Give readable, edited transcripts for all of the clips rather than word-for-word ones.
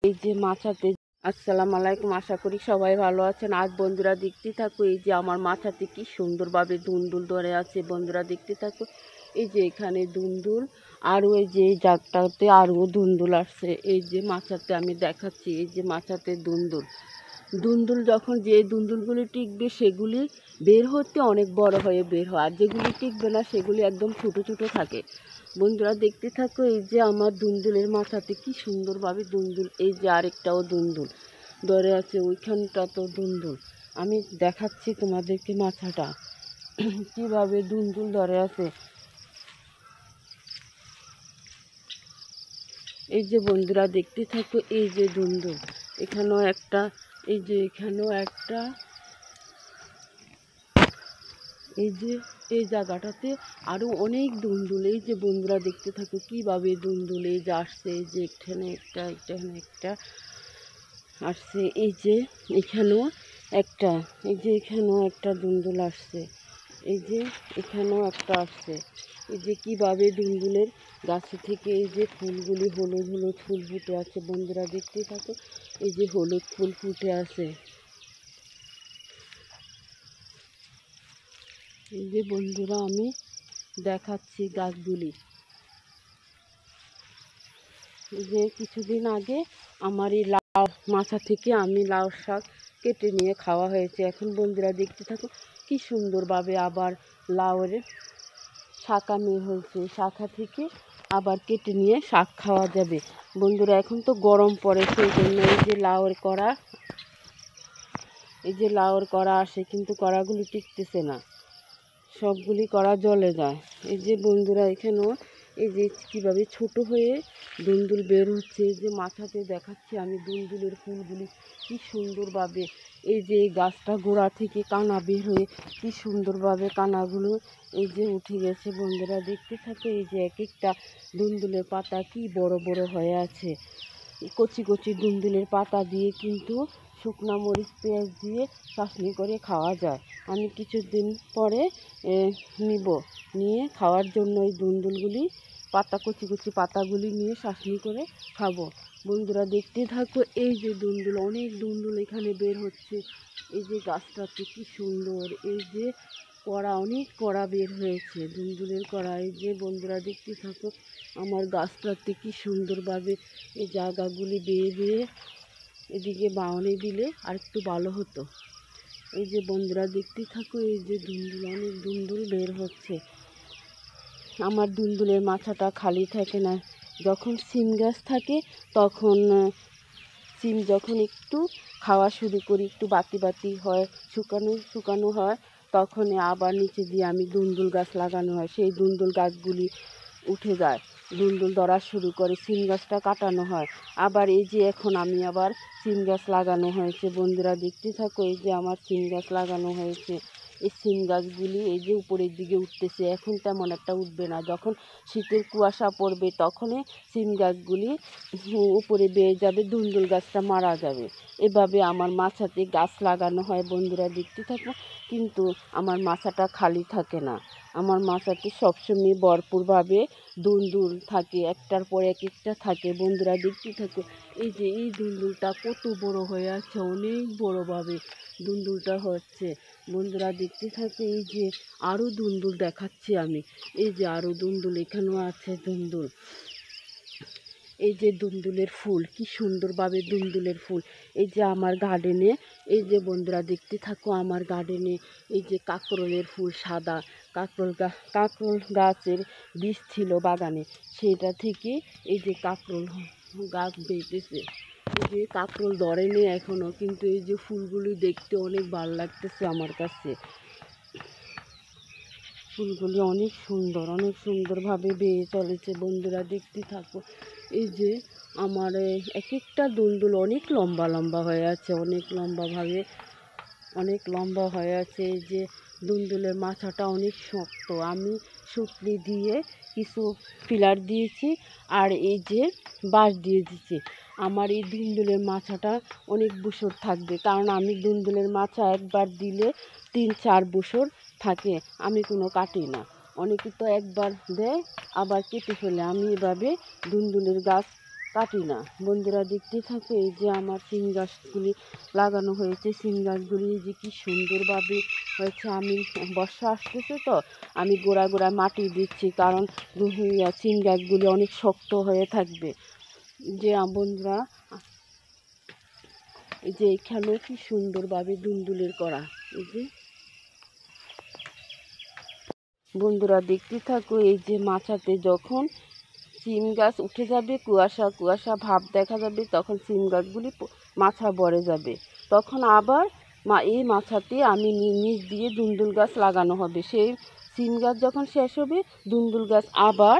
এই যে মাছাতে আসসালামু আলাইকুম, আশা করি সবাই ভালো আছেন। আজ বন্ধুরা দেখতে থাকো, এই যে আমার মাছাতে কি সুন্দরভাবে দুন্দুল ধরে আছে। বন্ধুরা দেখতে থাকো, এই যে এখানে দুন্দুল, আর ওই যে জাগটাতে আরও দুন্দুল আসছে। এই যে মাছাতে আমি দেখাচ্ছি, এই যে মাছাতে দুন্দুল দুন্দুল যখন যে দুন্দুলগুলি টিকবে সেগুলি বের হতে অনেক বড় হয়ে বের হয়, আর যেগুলি টিকবে না সেগুলি একদম ছোটো ছোটো থাকে। বন্ধুরা দেখতে থাকো, এই যে আমার দুন্দুলের মাথাতে কি সুন্দরভাবে দুন্দুল, এই যে আরেকটাও দুন্দুল ধরে আছে, ওইখানটা তো দুন্দুল। আমি দেখাচ্ছি তোমাদেরকে মাথাটা কিভাবে দুন্দুল ধরে আছে। এই যে বন্ধুরা দেখতে থাকো, এই যে দুন্দুল, এখানেও একটা, এই যে এখানেও একটা, এই যে এই জায়গাটাতে আরও অনেক দুন্দুল। এই যে বন্ধুরা দেখতে থাকো কীভাবে দুন্দুল এই যে আসছে, এই যে এখানে একটা, এখানে একটা আসছে, এই যে এখানেও একটা, এই যে এখানেও একটা দুন্দুল আসছে, এই যে এখানেও একটা আসছে। এই যে কীভাবে দুন্দুলের গাছে থেকে এই যে ফুলগুলি হলুদ হলুদ ফুল ফুটে আছে। বন্ধুরা দেখতে থাকো, এই যে হলুদ ফুল ফুটে আছে। এই যে বন্ধুরা আমি দেখাচ্ছি গাছগুলি। যে কিছুদিন আগে আমার এই লাউ মাথা থেকে আমি লাউ শাক কেটে নিয়ে খাওয়া হয়েছে। এখন বন্ধুরা দেখতে থাকো কি সুন্দরভাবে আবার লাউয়ের শাখা বের হয়েছে, শাখা থেকে আবার কেটে নিয়ে শাক খাওয়া যাবে। বন্ধুরা এখন তো গরম পড়ে, সেই জন্য এই যে লাউয়ের কড়া, এই যে লাউয়ের কড়া আসে, কিন্তু কড়াগুলি টিকতেছে না, সবগুলি কড়া জ্বলে যায়। এই যে বন্ধুরা এখানেও এই যে কীভাবে ছোট হয়ে দুন্দুল বের হচ্ছে। এই যে মাথাতে দেখাচ্ছি আমি দুন্দুলের ফুলগুলি কি সুন্দরভাবে, এই যে এই গাছটা গোড়া থেকে কানা বের হয়ে কি সুন্দরভাবে কানাগুলো এই যে উঠে গেছে। বন্ধুরা দেখতে থাকে, এই যে এক একটা দুন্দুলের পাতা কি বড় বড় হয়ে আছে। কচি কচি দুন্দুলের পাতা দিয়ে কিন্তু শুকনো মরিচ পেঁয়াজ দিয়ে চাটনি করে খাওয়া যায়। আমি কিছুদিন পরে নিয়ে খাওয়ার জন্য এই দুন্দুলগুলি পাতা, কচি কচি পাতাগুলি নিয়ে চাটনি করে খাবো। বন্ধুরা দেখতে থাকো, এই যে দুন্দুল, অনেক দুন্দুল এখানে বের হচ্ছে। এই যে গাছটাতে কি সুন্দর, এই যে কড়া, অনেক কড়া বের হয়েছে দুন্দুলের কড়া। এই যে বন্ধুরা দেখতে থাকো আমার গাছটাতে কি সুন্দরভাবে এই জায়গাগুলি বেয়ে বেয়ে এদিকে বাউনে দিলে আর একটু ভালো হতো। এই যে বন্ধুরা দেখতে থাকো, এই যে দুন্দুল, অনেক দুন্দুল বের হচ্ছে। আমার দুন্দুলের মাথাটা খালি থাকে না। যখন সিম গাছ থাকে তখন সিম যখন একটু খাওয়া শুরু করি, একটু বাতি বাতি হয়, শুকানো শুকানো হয়, তখন আবার নিচে দিয়ে আমি দুন্দুল গাছ লাগানো হয়, সেই দুন্দুল গাছগুলি উঠে যায়, দুন্দুল ধরা শুরু করে, সিম গাছটা কাটানো হয়। আবার এই যে এখন আমি আবার সিম গাছ লাগানো হয়েছে। বন্ধুরা দেখতে থাকো, এই যে আমার সিম গাছ লাগানো হয়েছে। এই সিম গাছগুলি এই যে উপরের দিকে উঠতেছে, এখন তেমন একটা উঠবে না, যখন শীতের কুয়াশা পড়বে তখনই সিম গাছগুলি উপরে বেয়ে যাবে, দুন্দুল গাছটা মারা যাবে। এভাবে আমার মাচাতে গাছ লাগানো হয়। বন্ধুরা দেখতে থাকো, কিন্তু আমার মাচাটা খালি থাকে না, আমার মাচাতে সবসময় ভরপুরভাবে দুন্দুল থাকে, একটার পর এক একটা থাকে। বন্ধুরা দেখতে থাকো, এই যে এই দুন্দুলটা কত বড় হয়ে আছে, অনেক বড়োভাবে দুন্দুলটা হচ্ছে। বন্ধুরা দেখতে থাকে, এই যে আরও দুন্দুল দেখাচ্ছি আমি, এই যে আরও দুন্দুল, এখানেও আছে দুন্দুল। এই যে দুন্দুলের ফুল, কি সুন্দরভাবে দুন্দুলের ফুল। এই যে আমার গার্ডেনে, এই যে বন্ধুরা দেখতে থাকো আমার গার্ডেনে এই যে কাকরোলের ফুল, সাদা কাকরোল গাছের বীজ ছিল বাগানে, সেটা থেকে এই যে কাকরোল গাছ বেঁচেছে। এই যে কাকরোল ধরেনি এখনও, কিন্তু এই যে ফুলগুলি দেখতে অনেক ভালো লাগতেছে আমার কাছে। ফুলগুলি অনেক সুন্দর, অনেক সুন্দরভাবে বেয়ে চলেছে। বন্ধুরা দেখতে থাকো, এই যে আমার এক একটা দুন্দুল অনেক লম্বা লম্বা হয়ে আছে, অনেক লম্বাভাবে, অনেক লম্বা হয়ে আছে। এই যে দুন্দুলের মাথাটা অনেক শক্ত, আমি সুতলি দিয়ে কিছু পিলার দিয়েছি, আর এই যে বাঁশ দিয়ে দিচ্ছি। আমার এই দুন্দুলের মাথাটা অনেক বছর থাকবে, কারণ আমি দুন্দুলের মাথা একবার দিলে 3-4 বছর থাকে, আমি কোনো কাটি না। অনেকে তো একবার দেয় আবার কেটে ফেলে, আমি এভাবে দুন্দুলের গাছ কাটি না। বন্ধুরা দেখতে থাকো, এই যে আমার সিম গাছগুলি লাগানো হয়েছে। সিম গাছগুলি যে কি সুন্দরভাবে হয়েছে। আমি বর্ষা আসতেছে তো আমি গোড়ায় গোড়ায় মাটি দিচ্ছি, কারণ সিম গাছগুলি অনেক শক্ত হয়ে থাকবে। যে বন্ধুরা এই যে এখানেও কি সুন্দরভাবে দুলদুলের করা। এই যে বন্ধুরা দেখতে থাকো, এই যে মাচাতে যখন সিম গাছ উঠে যাবে, কুয়াশা কুয়াশা ভাব দেখা যাবে, তখন সিম গাছগুলি মাছা ভরে যাবে। তখন আবার এই মাছাতে আমি নিচ দিয়ে দুন্দুল গাছ লাগানো হবে। সেই সিম গাছ যখন শেষ হবে, দুন্দুল গাছ আবার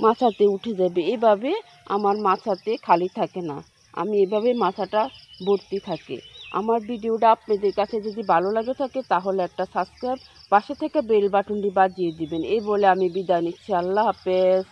মাচাতে উঠে যাবে। এভাবে আমার মাচাতে খালি থাকে না, আমি এভাবে মাচাটা ভর্তি থাকে। আমার ভিডিওটা আপনাদের কাছে যদি ভালো লাগে থাকে তাহলে একটা সাবস্ক্রাইব, পাশে থেকে বেল বাটনটি বাজিয়ে দিবেন। এই বলে আমি বিদায় নিচ্ছি। আল্লাহ হাফেজ।